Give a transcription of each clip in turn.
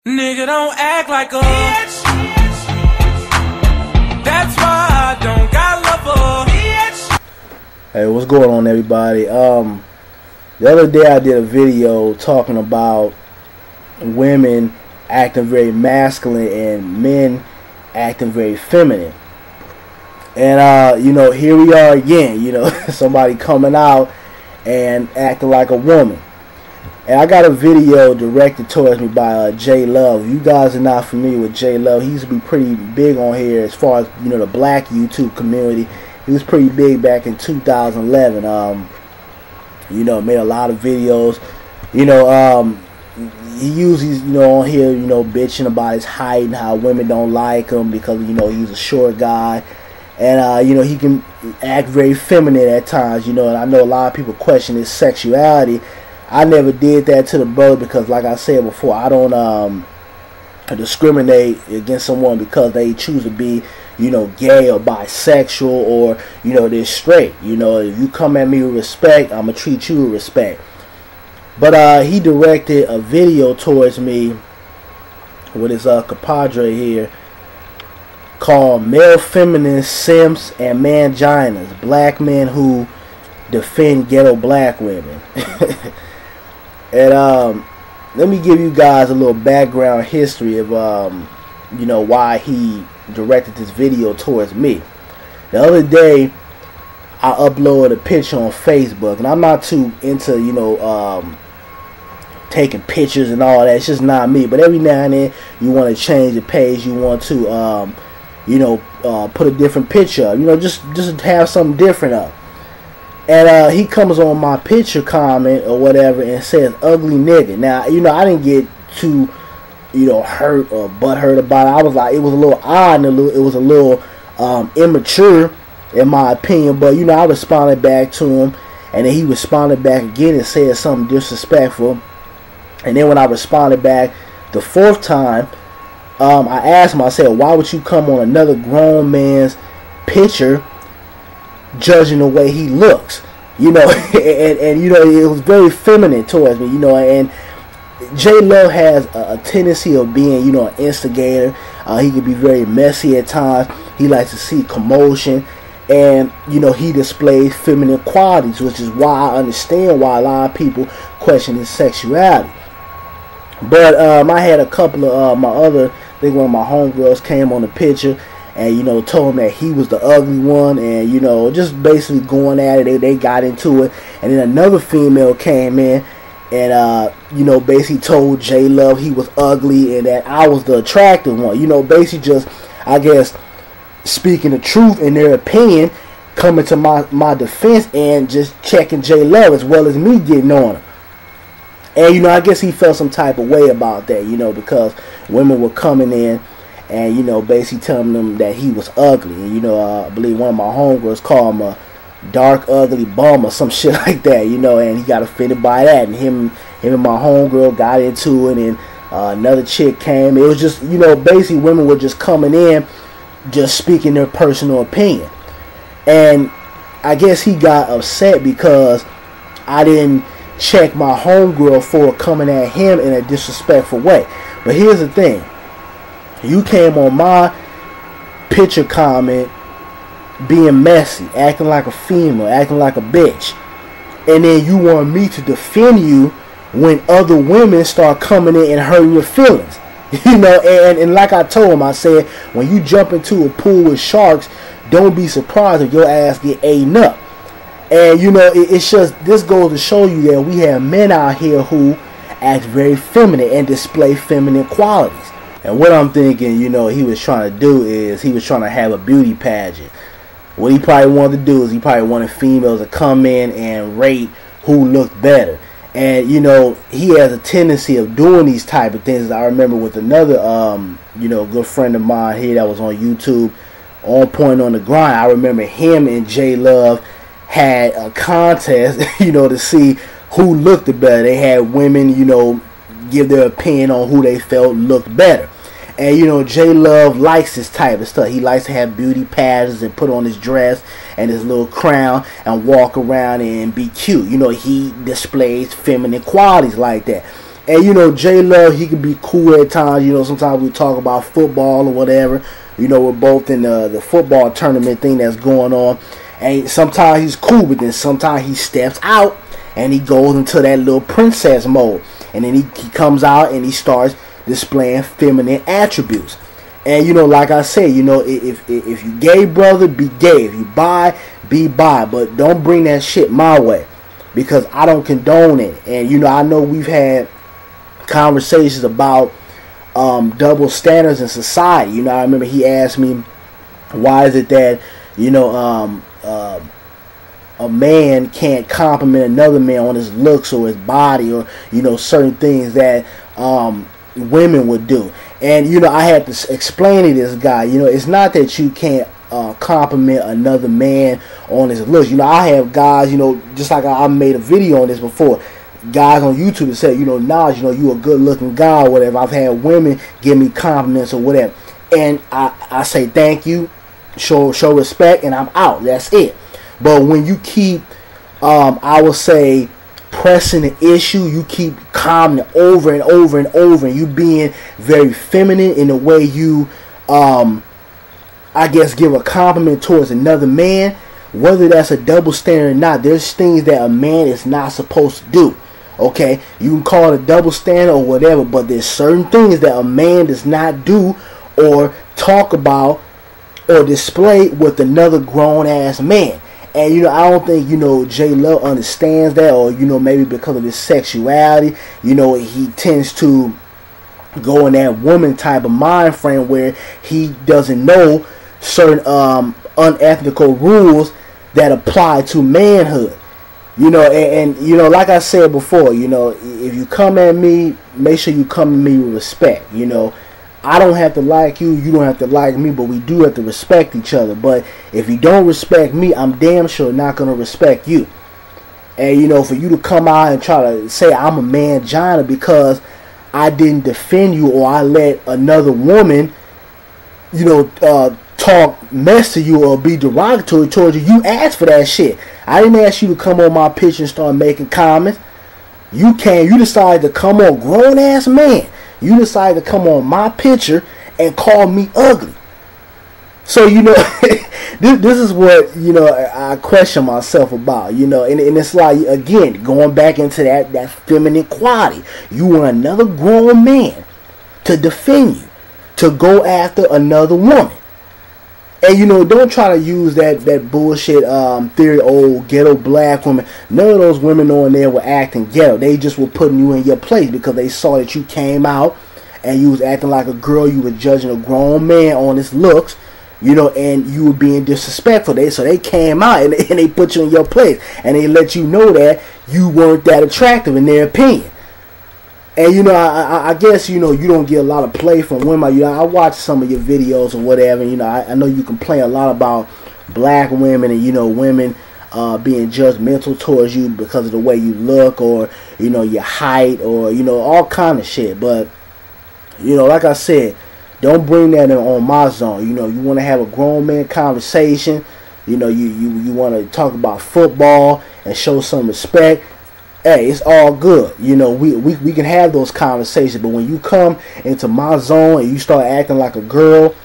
Nigga, don't act like a bitch. That's why I don't got love for bitch. Hey, what's going on, everybody? The other day I did a video talking about women acting very masculine and men acting very feminine. And here we are again, somebody coming out and acting like a woman. And I got a video directed towards me by J Love. If you guys are not familiar with J Love, he used to be pretty big on here as far as the black YouTube community. He was pretty big back in 2011. Made a lot of videos. He usually on here bitching about his height and how women don't like him because he's a short guy. And he can act very feminine at times. And I know a lot of people question his sexuality. I never did that to the brother because, like I said before, I don't discriminate against someone because they choose to be, gay or bisexual or, they're straight. If you come at me with respect, I'm going to treat you with respect. But he directed a video towards me with his compadre here called Male Feminist Simps and Manginas, Black Men Who Defend Ghetto Black Women. And let me give you guys a little background history of why he directed this video towards me. The other day I uploaded a picture on Facebook, and I'm not too into taking pictures and all that. It's just not me. But every now and then you want to change the page, you want to put a different picture up, just have something different up. And he comes on my picture comment or whatever and says ugly nigga. Now, I didn't get too, hurt or butthurt about it. I was like, it was a little odd and it was a little immature in my opinion. But, I responded back to him, and then he responded back again and said something disrespectful. And then when I responded back the fourth time, I asked him, I said, why would you come on another grown man's picture judging the way he looks, and it was very feminine towards me, and J Love has a tendency of being, an instigator. He can be very messy at times. He likes to see commotion, and he displays feminine qualities, which is why I understand why a lot of people question his sexuality. But I had a couple of I think one of my homegirls came on the picture and told him that he was the ugly one, and just basically going at it. They got into it, and then another female came in and basically told J Love he was ugly and that I was the attractive one. Basically just, I guess, speaking the truth in their opinion, coming to my defense and just checking J Love as well as me getting on him. And I guess he felt some type of way about that, because women were coming in and basically telling him that he was ugly. And I believe one of my homegirls called him a dark ugly bum or some shit like that, and he got offended by that, and him and my homegirl got into it, and another chick came. It was just basically women were just coming in just speaking their personal opinion. And I guess he got upset because I didn't check my homegirl for coming at him in a disrespectful way. But here's the thing. You came on my picture comment being messy, acting like a female, acting like a bitch. And then you want me to defend you when other women start coming in and hurting your feelings. And like I told him, I said, when you jump into a pool with sharks, don't be surprised if your ass get eaten up. And it's just, this goes to show you that we have men out here who act very feminine and display feminine qualities. And what I'm thinking, he was trying to do is he was trying to have a beauty pageant. What he probably wanted to do is he probably wanted females to come in and rate who looked better. And, he has a tendency of doing these type of things. I remember with another, good friend of mine here that was on YouTube, On Point on the Grind. I remember him and J Love had a contest, to see who looked the better. They had women, give their opinion on who they felt looked better. And J Love likes this type of stuff. He likes to have beauty pageants and put on his dress and his little crown and walk around and be cute. He displays feminine qualities like that. And you know, J Love, he can be cool at times. You know, sometimes we talk about football or whatever. You know, we're both in the football tournament thing that's going on. And sometimes he's cool, but then sometimes he steps out and he goes into that little princess mode. And then he comes out and he starts displaying feminine attributes. And you know, like I said, you know, if you gay, brother, be gay. If you bi, be bi. But don't bring that shit my way, because I don't condone it. And you know, I know we've had conversations about double standards in society. You know, I remember he asked me, why is it that, you know, a man can't compliment another man on his looks or his body, or, you know, certain things that women would do. And, you know, I had to explain to this guy, you know, it's not that you can't compliment another man on his looks. You know, I have guys, you know, just like I made a video on this before, guys on YouTube that say, you know, Nas, you know, you a good looking guy or whatever. I've had women give me compliments or whatever. And I say thank you, show respect, and I'm out. That's it. But when you keep, I would say, pressing the issue, you keep commenting over and over and over, and you being very feminine in the way you, I guess, give a compliment towards another man, whether that's a double standard or not, there's things that a man is not supposed to do. Okay, you can call it a double standard or whatever, but there's certain things that a man does not do or talk about or display with another grown ass man. And you know, I don't think, you know, J Love understands that, or you know, maybe because of his sexuality, you know, he tends to go in that woman type of mind frame where he doesn't know certain unethical rules that apply to manhood. You know, and you know, like I said before, you know, if you come at me, make sure you come at me with respect. You know, I don't have to like you, you don't have to like me, but we do have to respect each other. But if you don't respect me, I'm damn sure not going to respect you. And you know, for you to come out and try to say I'm a mangina because I didn't defend you, or I let another woman, you know, talk mess to you or be derogatory towards you, you asked for that shit. I didn't ask you to come on my picture and start making comments. You decided to come on, grown ass man. You decided to come on my picture and call me ugly. So, you know, this is what, you know, I question myself about, you know, and it's like, again, going back into that feminine quality. You want another grown man to defend you, to go after another woman. And you know, don't try to use that bullshit theory, old ghetto black woman. None of those women on there were acting ghetto. They just were putting you in your place because they saw that you came out and you was acting like a girl. You were judging a grown man on his looks, you know, and you were being disrespectful. So they came out and they put you in your place, and they let you know that you weren't that attractive in their opinion. And you know, I guess, you know, you don't get a lot of play from women. You know, I watch some of your videos or whatever. You know, I know you complain a lot about black women and, you know, women being judgmental towards you because of the way you look, or, you know, your height, or, you know, all kind of shit. But, you know, like I said, don't bring that in on my zone. You know, you want to have a grown man conversation. You know, you want to talk about football and show some respect. Hey, it's all good. You know, we can have those conversations, but when you come into my zone and you start acting like a girl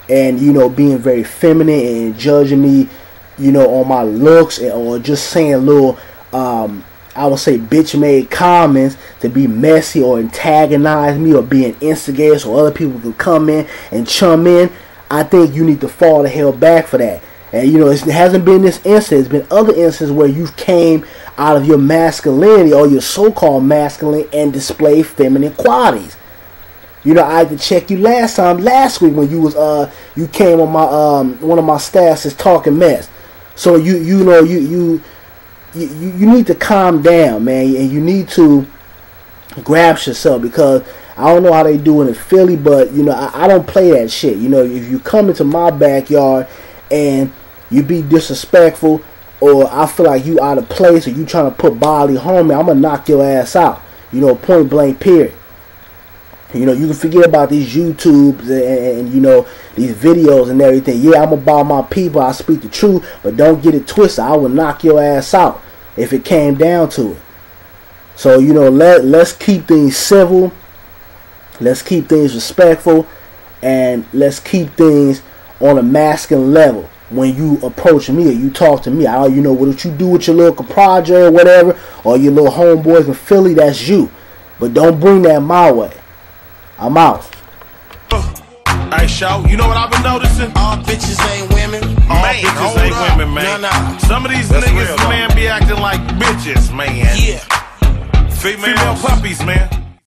and, you know, being very feminine and judging me, you know, on my looks, or just saying little, I would say, bitch-made comments to be messy or antagonize me or be an instigator so other people can come in and chum in, I think you need to fall the hell back for that. And, you know, it hasn't been this instance. It's been other instances where you came out of your masculinity, or your so-called masculine, and displayed feminine qualities. You know, I had to check you last week when you was you came on my one of my stats is talking mess. So you know you need to calm down, man, and you need to grasp yourself, because I don't know how they do it in Philly, but you know, I don't play that shit. You know, if you come into my backyard and you be disrespectful, or I feel like you out of place, or you trying to put bodily harm, I'm gonna knock your ass out. You know, point blank, period. You know, you can forget about these YouTubes and you know, these videos and everything. Yeah, I'm about my people, I speak the truth, but don't get it twisted. I will knock your ass out if it came down to it. So, you know, let's keep things civil. Let's keep things respectful. And let's keep things on a masculine level. When you approach me or you talk to me, you know, what you do with your little compadre or whatever, or your little homeboys in Philly, that's you. But don't bring that my way. I'm out. Hey, show, you know what I've been noticing? All bitches ain't women. All bitches ain't women, man. Nah. Some of these That's niggas, real, man, be acting like bitches, man. Yeah. Female puppies, man.